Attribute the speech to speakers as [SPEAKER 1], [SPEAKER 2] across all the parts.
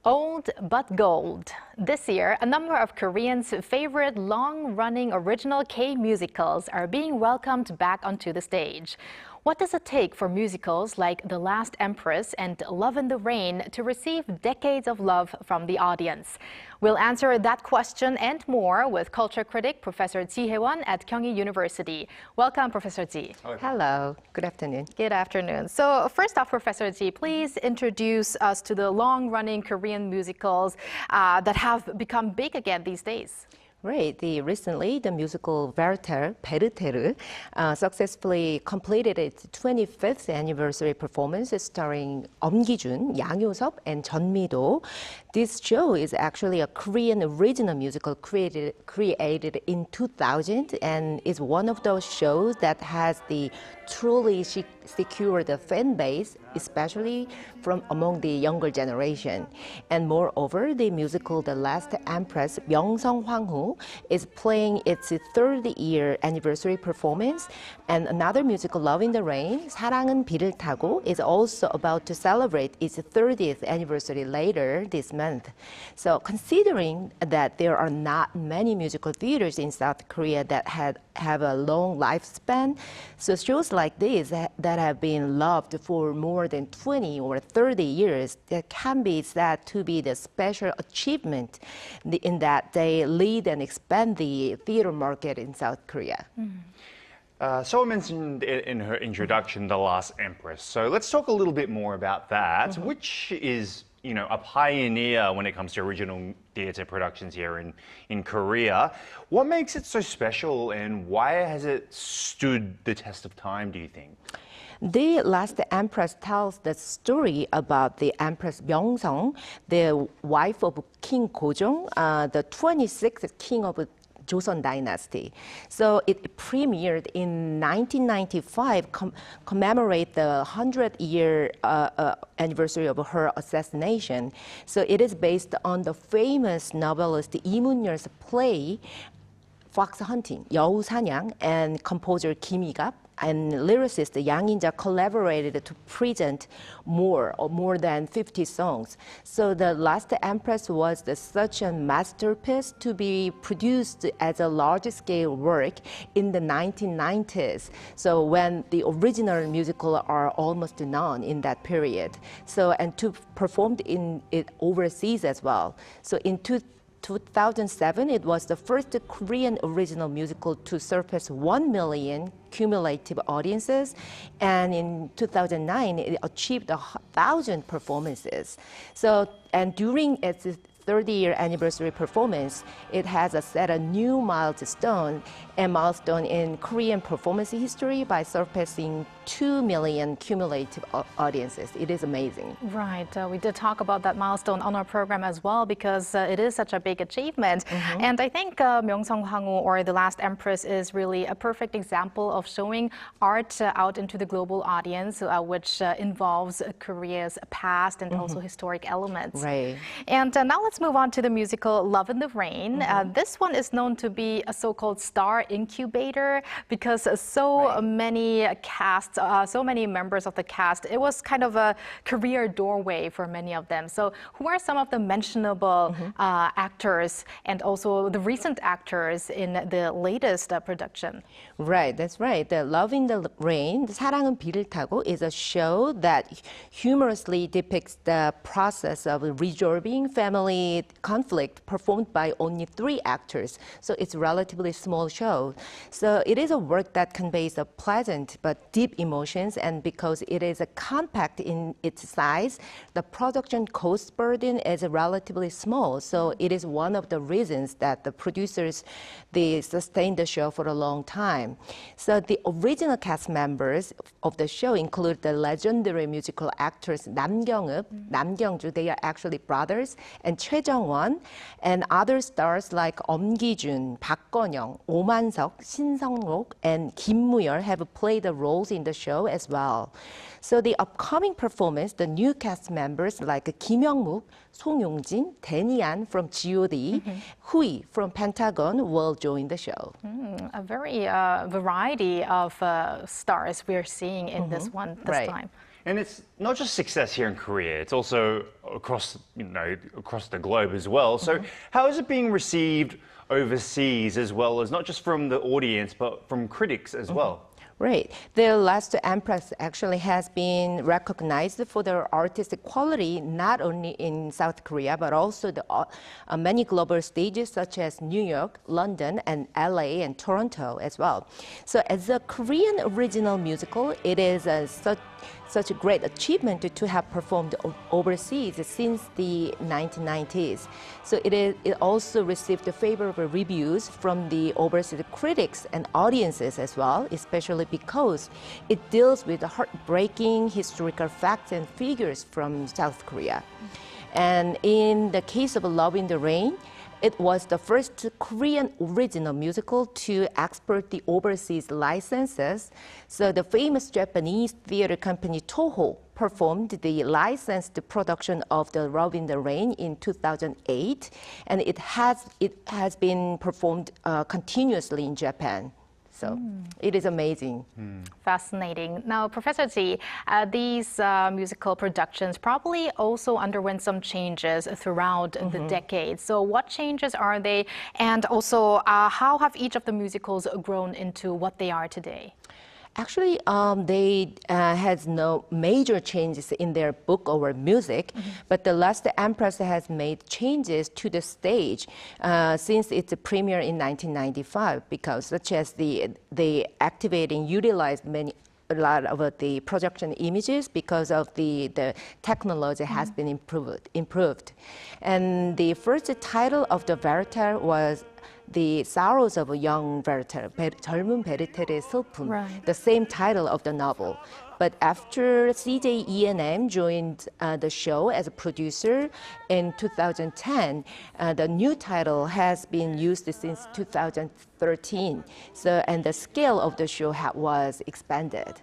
[SPEAKER 1] Old but gold. This year, a number of Koreans' favorite long-running original K-musicals are being welcomed back onto the stage. What does it take for musicals like The Last Empress and Love in the Rain to receive decades of love from the audience? We'll answer that question and more with culture critic Professor Chie Hye-won at Kyung Hee University. Welcome, Professor Chie.
[SPEAKER 2] Hello. Good afternoon.
[SPEAKER 1] Good afternoon. So first off, Professor Chie, please introduce us to the long-running Korean musicals that have become big again these days.
[SPEAKER 2] Right. Recently, the musical 베르테르 successfully completed its 25th anniversary performance starring 엄기준, 양효섭, and 전미도. This show is actually a Korean original musical created in 2000 and is one of those shows that has the truly secured the fan base, especially from among the younger generation. And moreover, the musical The Last Empress, 명성황후, is playing its third year anniversary performance. And another musical, Love in the Rain, 사랑은 비를 타고, is also about to celebrate its 30th anniversary later this month. So considering that there are not many musical theaters in South Korea that have a long lifespan, so shows like this that have been loved for more than 20 or 30 years, that can be said to be the special achievement in that they lead and expand the theater market in South Korea.
[SPEAKER 3] So I mentioned in her introduction, The Last Empress. So let's talk a little bit more about that, which is, you know, a pioneer when it comes to original theatre productions here in Korea. What makes it so special and why has it stood the test of time, do you think?
[SPEAKER 2] The Last Empress tells the story about the Empress Myeongsong, the wife of King Gojong, the 26th king of Joseon Dynasty. So it premiered in 1995, commemorate the 100-year anniversary of her assassination. So it is based on the famous novelist Lee Mun-yeol's play Fox Hunting, 여우 사냥, and composer Kim Hee-gap and lyricist Yang In-ja collaborated to present more than 50 songs. So The Last Empress was such a masterpiece to be produced as a large-scale work in the 1990s. So when the original musical are almost none in that period. So and to performed in it overseas as well. So in 2007, it was the first Korean original musical to surpass 1 million cumulative audiences, and in 2009, it achieved 1,000 performances. So, and during its 30-year anniversary performance, it has set a new milestone in Korean performance history by surpassing 2 million cumulative audiences. It is amazing.
[SPEAKER 1] Right. We did talk about that milestone on our program as well because it is such a big achievement. And I think 명성황후 or The Last Empress is really a perfect example of showing art out into the global audience, which involves Korea's past and also historic elements.
[SPEAKER 2] Right.
[SPEAKER 1] And now let's move on to the musical Love in the Rain. This one is known to be a so-called star incubator because so many casts, so many members of the cast, it was kind of a career doorway for many of them. So who are some of the mentionable actors and also the recent actors in the latest production?
[SPEAKER 2] Right, that's right. The Love in the Rain, 사랑은 비를 타고, is a show that humorously depicts the process of resolving family conflict performed by only 3 actors. So it's a relatively small show. So it is a work that conveys a pleasant but deep emotions, and because it is compact in its size, the production cost burden is relatively small. So it is one of the reasons that the producers, they sustained the show for a long time. So the original cast members of the show include the legendary musical actors 남경읍, 남경주, they are actually brothers, and 최정원, and other stars like 엄기준, 박건영, 오만석, 신성록, and 김무열 have played the roles in the show as well. So the upcoming performance, the new cast members like 김영묵, 송용진, 데니안 from G.O.D, Hui from Pentagon will join the show.
[SPEAKER 1] A very variety of stars we're seeing in this one this time.
[SPEAKER 3] And it's not just success here in Korea, it's also across, across the globe as well. So how is it being received overseas as well as not just from the audience, but from critics as well?
[SPEAKER 2] Right. The Last Empress actually has been recognized for their artistic quality, not only in South Korea, but also the many global stages such as New York, London, and LA and Toronto as well. So as a Korean original musical, it is such a great achievement to have performed overseas since the 1990s. So it also received favorable reviews from the overseas critics and audiences as well, especially because it deals with heartbreaking historical facts and figures from South Korea. And in the case of Love in the Rain, it was the first Korean original musical to export the overseas licenses. So the famous Japanese theater company Toho performed the licensed production of the Love in the Rain in 2008, and it has been performed continuously in Japan. So it is amazing.
[SPEAKER 1] Fascinating. Now, Professor Chie, these musical productions probably also underwent some changes throughout the decades. So what changes are they? And also, how have each of the musicals grown into what they are today?
[SPEAKER 2] Actually, they has no major changes in their book or music, but the Last Empress has made changes to the stage since its premiere in 1995, because such as they activate and utilize a lot of the projection images because of the technology has been improved. And the first title of the Werther was The Sorrows of a Young Werther, 젊은 베르테르의 슬픔, the same title of the novel. But after CJ E&M joined the show as a producer in 2010, the new title has been used since 2013. So, and the scale of the show was expanded.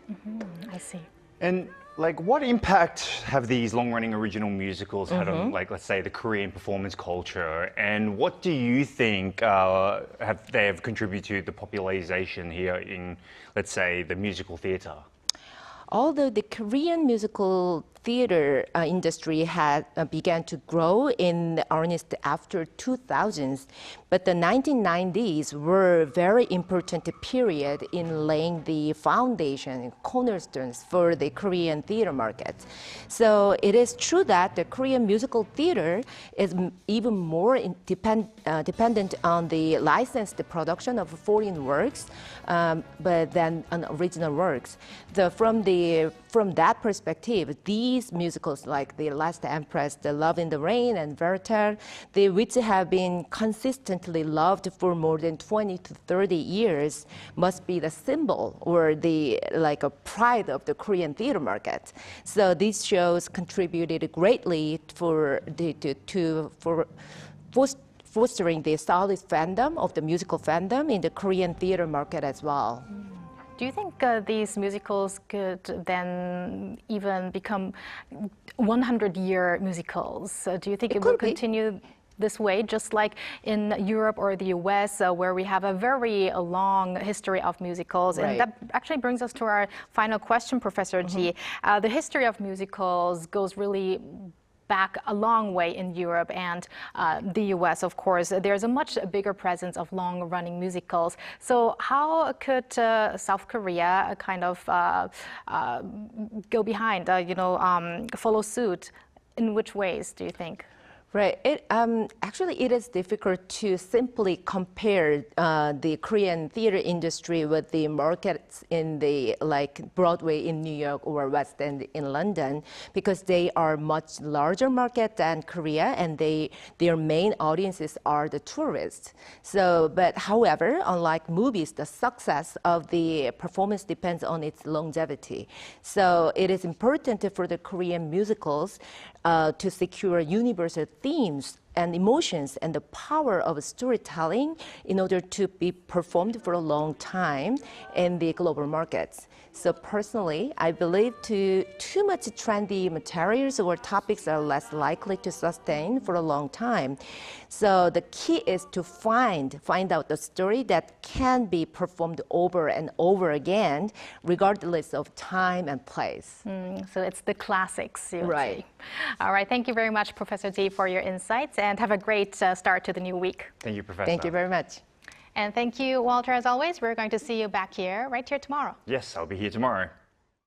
[SPEAKER 1] I see.
[SPEAKER 3] And what impact have these long-running original musicals had on, let's say, the Korean performance culture? And what do you think they have contributed to the popularization here in, let's say, the musical theater?
[SPEAKER 2] Although the Korean musical theater industry had began to grow in earnest after 2000s, but the 1990s were a very important period in laying the foundation, cornerstones for the Korean theater market. So it is true that the Korean musical theater is even more dependent on the licensed production of foreign works, but than on original works. From that perspective, these musicals like The Last Empress, The Love in the Rain, and Werther, which have been consistently loved for more than 20 to 30 years, must be the symbol or a pride of the Korean theater market. So these shows contributed greatly for fostering the solid fandom of the musical fandom in the Korean theater market as well.
[SPEAKER 1] Do you think these musicals could then even become 100-year musicals? Do you think it will continue this way, just like in Europe or the US, where we have a very long history of musicals?
[SPEAKER 2] Right.
[SPEAKER 1] And that actually brings us to our final question, Professor Chie. The history of musicals goes really back a long way in Europe and the US, of course. There's a much bigger presence of long-running musicals. So how could South Korea kind of go behind, follow suit? In which ways do you think?
[SPEAKER 2] Right. Actually, it is difficult to simply compare the Korean theater industry with the markets in Broadway in New York or West End in London, because they are much larger market than Korea, and their main audiences are the tourists. So, but however, unlike movies, the success of the performance depends on its longevity. So it is important for the Korean musicals to secure universal themes and emotions and the power of storytelling in order to be performed for a long time in the global markets. So personally, I believe too much trendy materials or topics are less likely to sustain for a long time. So the key is to find out the story that can be performed over and over again, regardless of time and place.
[SPEAKER 1] So it's the classics, you would
[SPEAKER 2] Right.
[SPEAKER 1] say. All right, thank you very much, Professor Chie, for your insights, and have a great start to the new week.
[SPEAKER 3] Thank you, Professor.
[SPEAKER 2] Thank you very much.
[SPEAKER 1] And thank you, Walter, as always. We're going to see you back here, right here tomorrow.
[SPEAKER 3] Yes, I'll be here tomorrow.